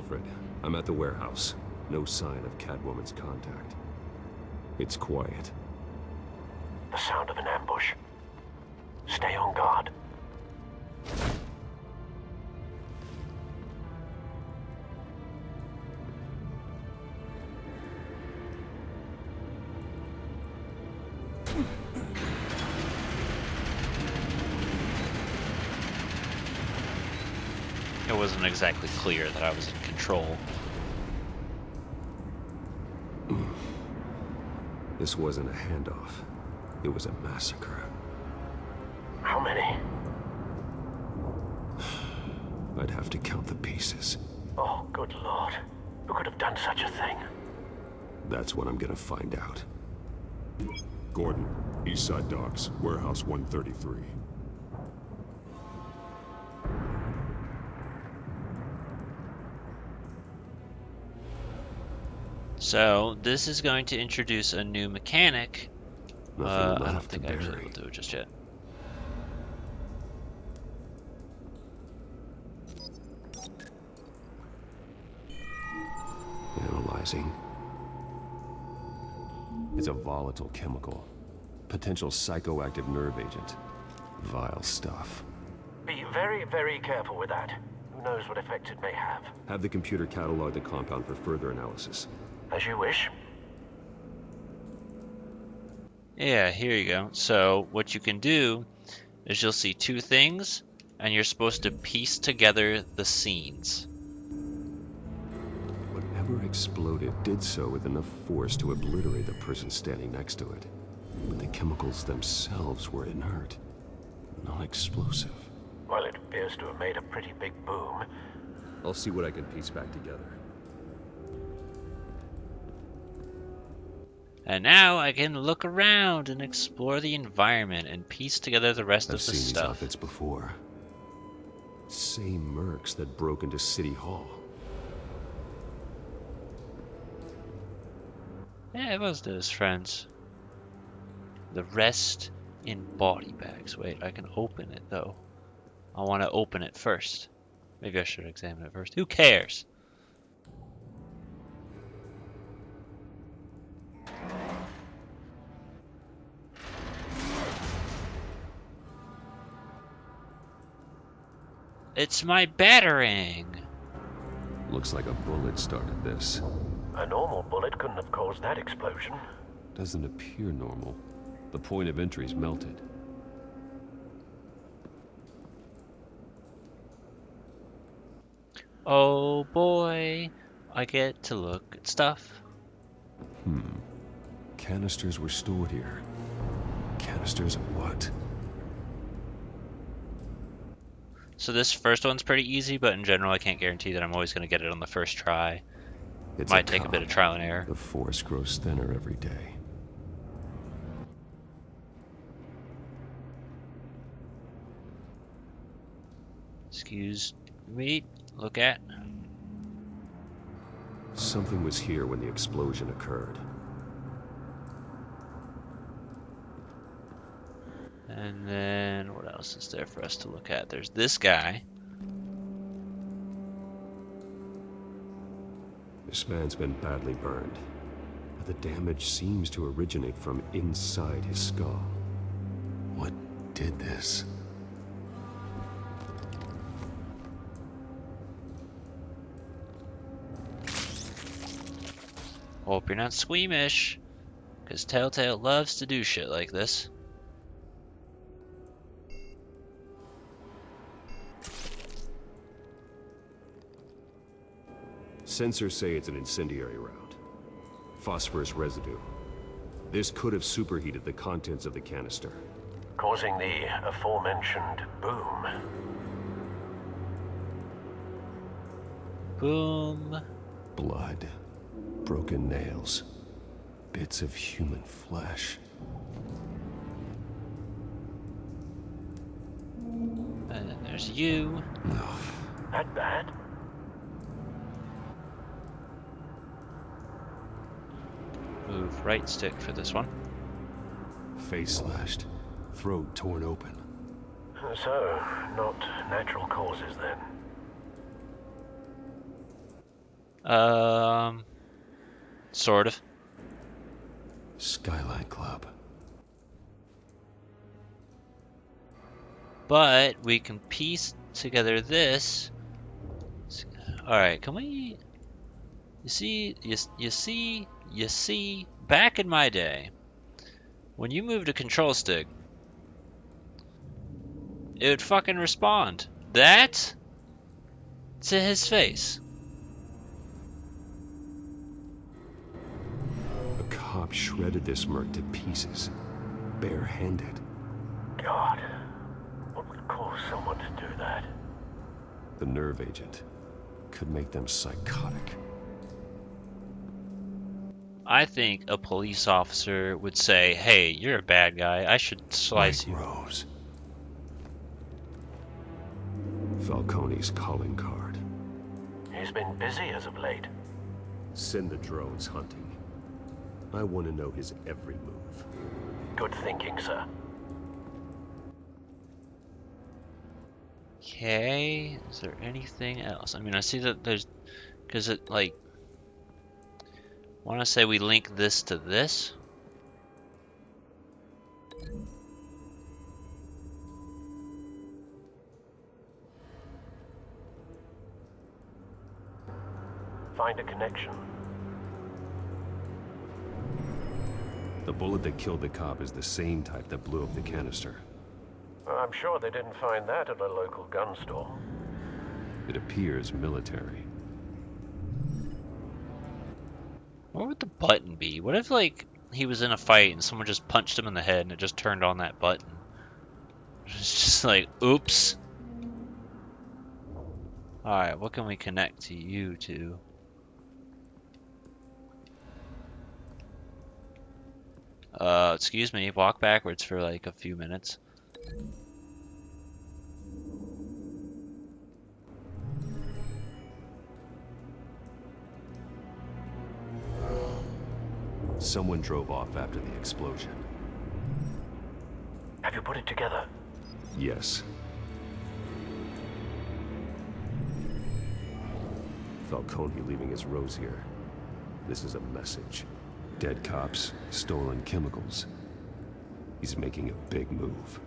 Alfred. I'm at the warehouse. No sign of Catwoman's contact. It's quiet. The sound of an ambush. Stay on guard. It wasn't exactly clear that I was in control. This wasn't a handoff. It was a massacre. How many? I'd have to count the pieces. Oh, good lord. Who could have done such a thing? That's what I'm gonna find out. Gordon, Eastside Docks, Warehouse 133. So, this is going to introduce a new mechanic. I don't think I actually will do it just yet. Analyzing. It's a volatile chemical. Potential psychoactive nerve agent. Vile stuff. Be very, very careful with that. Who knows what effect it may have. Have the computer catalog the compound for further analysis. As you wish. Yeah, here you go. So, what you can do is you'll see two things, and you're supposed to piece together the scenes. Whatever exploded did so with enough force to obliterate the person standing next to it. But the chemicals themselves were inert, non-explosive. Well, it appears to have made a pretty big boom. I'll see what I can piece back together. And now I can look around and explore the environment and piece together the rest I've of the seen these stuff. outfits before. Same mercs that broke into City Hall. Yeah, it was those friends. The rest in body bags. Wait, I can open it though. I want to open it first. Maybe I should examine it first. Who cares? It's my battering. Looks like a bullet started this. A normal bullet couldn't have caused that explosion. Doesn't appear normal. The point of entry's melted. Oh boy, I get to look at stuff. Canisters were stored here. Canisters of what? So this first one's pretty easy, but in general I can't guarantee that I'm always going to get it on the first try. It's Might take a bit of trial and error. The force grows thinner every day. Excuse me, look at. Something was here when the explosion occurred. And then what else is there for us to look at? There's this guy. This man's been badly burned. But the damage seems to originate from inside his skull. What did this? Hope you're not squeamish, because Telltale loves to do shit like this. Sensors say it's an incendiary round. Phosphorus residue. This could have superheated the contents of the canister. Causing the aforementioned boom. Boom. Blood. Broken nails. Bits of human flesh. And then there's you. Ugh. That bad? Move right stick for this one. Face slashed. Throat torn open. So, not natural causes then. Sort of. Skyline Club. But we can piece together this. Alright, can we... You see, back in my day, when you moved a control stick, it would fucking respond. That to his face. A cop shredded this merc to pieces, barehanded. God, what would cause someone to do that? The nerve agent could make them psychotic. I think a police officer would say, hey, you're a bad guy. I should slice Mike you. Rose. Falcone's calling card. He's been busy as of late. Send the drones hunting. I want to know his every move. Good thinking, sir. Okay, is there anything else? I mean, I see that there's... Because it, like... I want to say we link this to this. Find a connection. The bullet that killed the cop is the same type that blew up the canister. I'm sure they didn't find that at a local gun store. It appears military. Where would the button be? What if, like, he was in a fight and someone just punched him in the head and it just turned on that button? It's just like, oops. Alright, what can we connect to you to? Excuse me, walk backwards for like a few minutes. Someone drove off after the explosion. Have you put it together? Yes. Falcone leaving his rose here. This is a message. Dead cops, stolen chemicals. He's making a big move.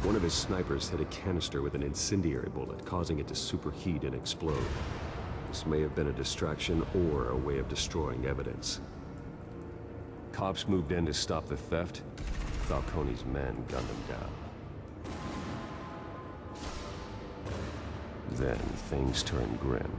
One of his snipers hit a canister with an incendiary bullet, causing it to superheat and explode. This may have been a distraction or a way of destroying evidence. Cops moved in to stop the theft. Falcone's men gunned him down. Then things turned grim.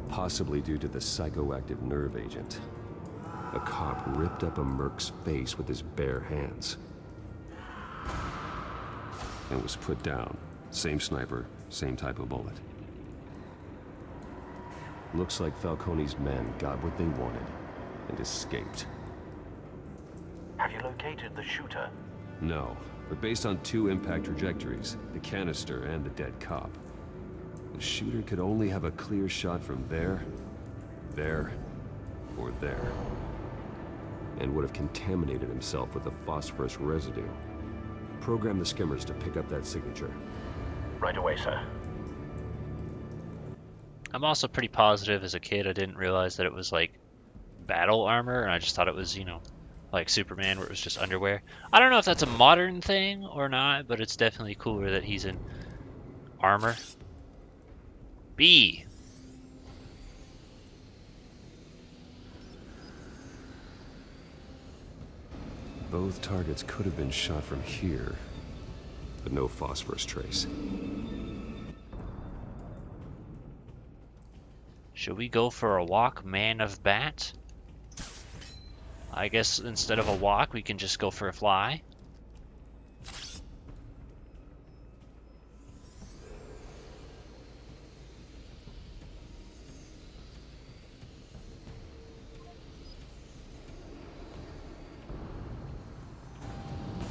Possibly due to the psychoactive nerve agent. A cop ripped up a merc's face with his bare hands. And was put down. Same sniper, same type of bullet. Looks like Falcone's men got what they wanted and escaped. Have you located the shooter? No, but based on two impact trajectories, the canister and the dead cop, the shooter could only have a clear shot from there, or there, and would have contaminated himself with the phosphorus residue. Program the skimmers to pick up that signature. Right away, sir. I'm also pretty positive as a kid I didn't realize that it was like battle armor, and I just thought it was, you know, like Superman where it was just underwear. I don't know if that's a modern thing or not, but it's definitely cooler that he's in armor. B. Both targets could have been shot from here, but no phosphorus trace. Should we go for a walk, man of bat? I guess instead of a walk, we can just go for a fly.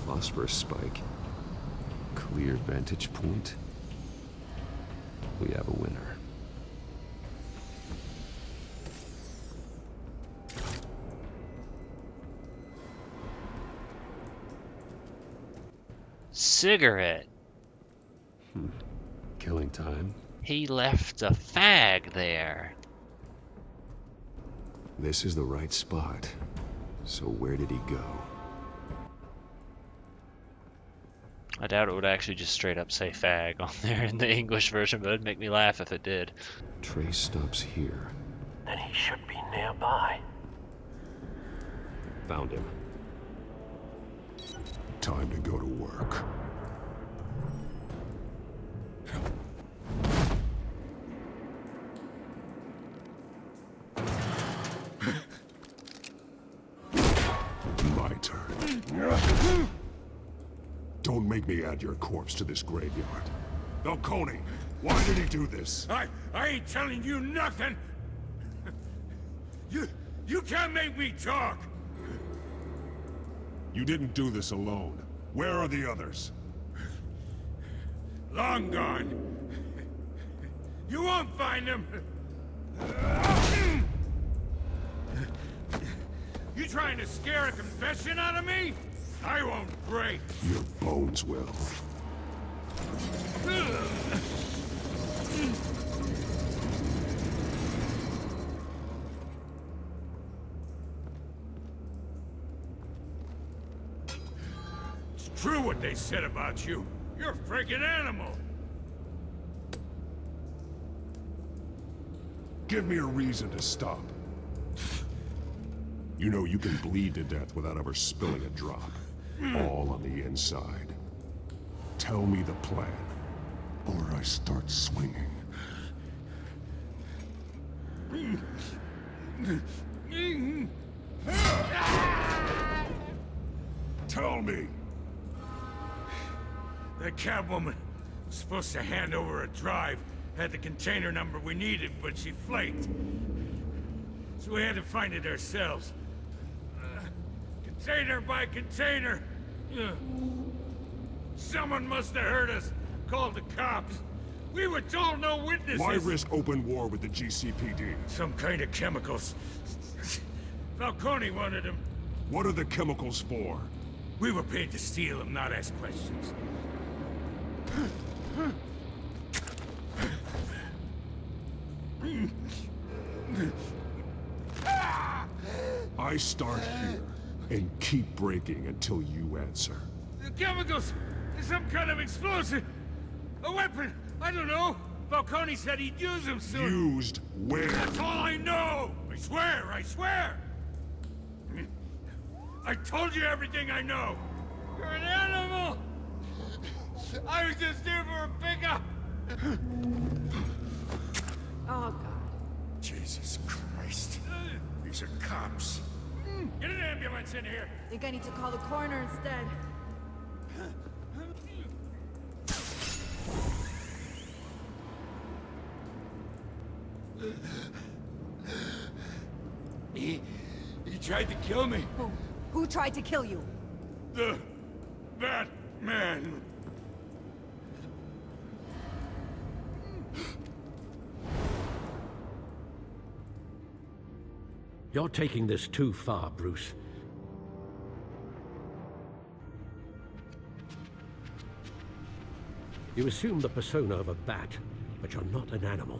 Phosphorus spike. Clear vantage point. We have a winner. Cigarette. Killing time. He left a fag there. This is the right spot. So where did he go? I doubt it would actually just straight up say fag on there in the English version, but it'd make me laugh if it did. Trace stops here. Then he should be nearby. Found him. Time to go to work. My turn. Don't make me add your corpse to this graveyard. Falcone, why did he do this? I ain't telling you nothing. You can't make me talk. You didn't do this alone. Where are the others? Long gone. You won't find them. You trying to scare a confession out of me? I won't break. Your bones will. It's true what they said about you. You're a freaking animal. Give me a reason to stop. You know you can bleed to death without ever spilling a drop. All on the inside. Tell me the plan, or I start swinging. Tell me! That Catwoman was supposed to hand over a drive. Had the container number we needed, but she flaked. So we had to find it ourselves. Container by container. Someone must have heard us. Called the cops. We were told no witnesses. Why risk open war with the GCPD? Some kind of chemicals. Falcone wanted them. What are the chemicals for? We were paid to steal them, not ask questions. I start here and keep breaking until you answer. The chemicals! Some kind of explosive! A weapon! I don't know! Falcone said he'd use them soon! Used where? That's all I know! I swear! I swear! I told you everything I know! You're an animal! I was just here for a pickup! Oh, God. Jesus Christ. These are cops. Get an ambulance in here! Think I need to call the coroner instead. He tried to kill me. Who tried to kill you? The Batman. You're taking this too far, Bruce. You assume the persona of a bat, but you're not an animal.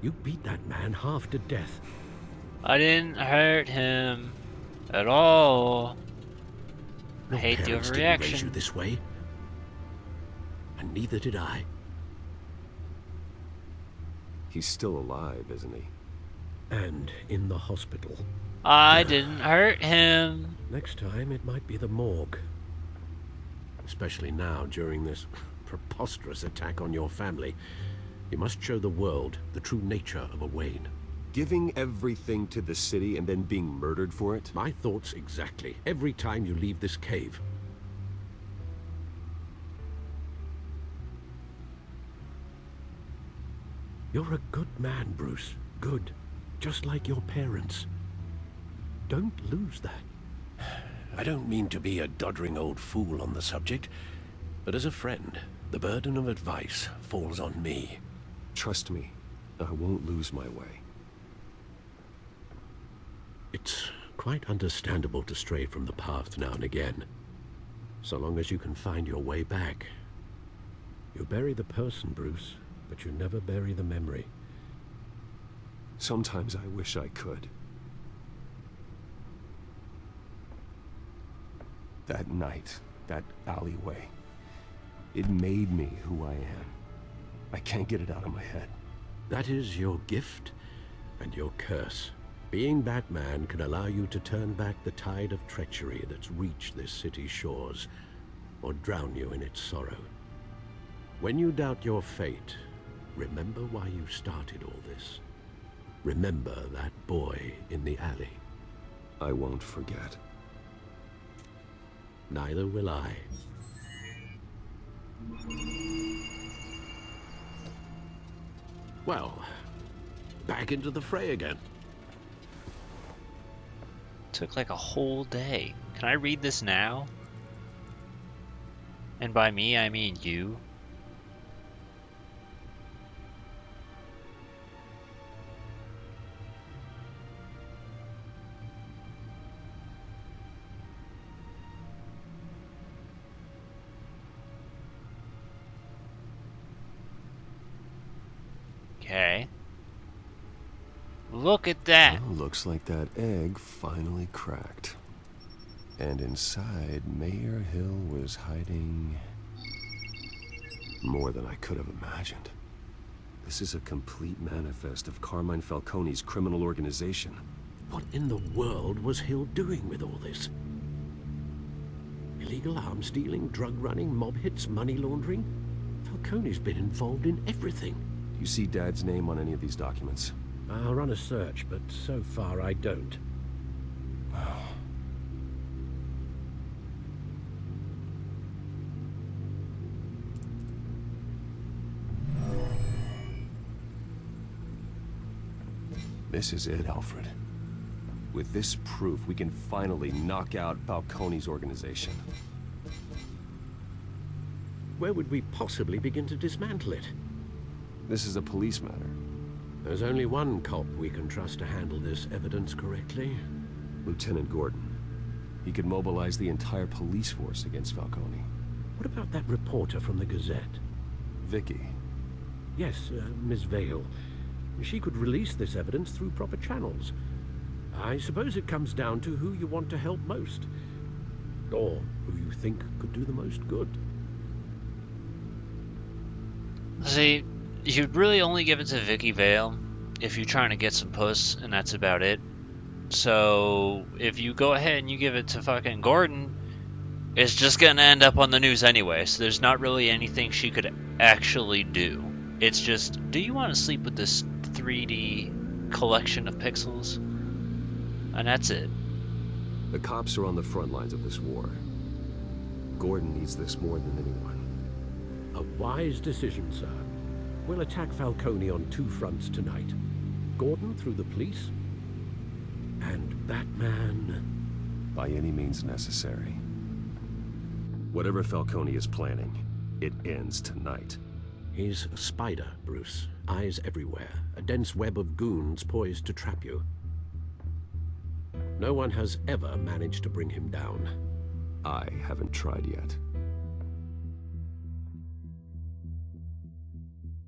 You beat that man half to death. I didn't hurt him at all. I Your hate the parents didn't raise you overreaction. this way. And neither did I. He's still alive, isn't he? And in the hospital. I didn't hurt him. Next time, it might be the morgue. Especially now, during this preposterous attack on your family. You must show the world the true nature of a Wayne. Giving everything to the city and then being murdered for it? My thoughts exactly. Every time you leave this cave. You're a good man, Bruce. Good. Just like your parents. Don't lose that. I don't mean to be a doddering old fool on the subject, but as a friend, the burden of advice falls on me. Trust me, I won't lose my way. It's quite understandable to stray from the path now and again. so long as you can find your way back. You bury the person, Bruce, but you never bury the memory. Sometimes I wish I could. That night, that alleyway, it made me who I am. I can't get it out of my head. That is your gift and your curse. Being Batman can allow you to turn back the tide of treachery that's reached this city's shores, or drown you in its sorrow. When you doubt your fate, remember why you started all this. Remember that boy in the alley. I won't forget. Neither will I. Well, back into the fray again. Took like a whole day. Can I read this now? And by me, I mean you. Okay. Look at that. Well, looks like that egg finally cracked. And inside, Mayor Hill was hiding more than I could have imagined. This is a complete manifest of Carmine Falcone's criminal organization. What in the world was Hill doing with all this? Illegal arms dealing, drug running, mob hits, money laundering? Falcone's been involved in everything. You see Dad's name on any of these documents? I'll run a search, but so far I don't. This is it, Alfred. With this proof, we can finally knock out Falcone's organization. Where would we possibly begin to dismantle it? This is a police matter. There's only one cop we can trust to handle this evidence correctly. Lieutenant Gordon. He could mobilize the entire police force against Falcone. What about that reporter from the Gazette? Vicky. Yes, Miss Vale. She could release this evidence through proper channels. I suppose it comes down to who you want to help most. Or who you think could do the most good. See, you'd really only give it to Vicky Vale if you're trying to get some puss, and that's about it. So, if you go ahead and you give it to fucking Gordon, it's just gonna end up on the news anyway, so there's not really anything she could actually do. It's just, do you want to sleep with this 3D collection of pixels? And that's it. The cops are on the front lines of this war. Gordon needs this more than anyone. A wise decision, sir. We'll attack Falcone on two fronts tonight. Gordon through the police, and Batman... By any means necessary. Whatever Falcone is planning, it ends tonight. He's a spider, Bruce. Eyes everywhere. A dense web of goons poised to trap you. No one has ever managed to bring him down. I haven't tried yet.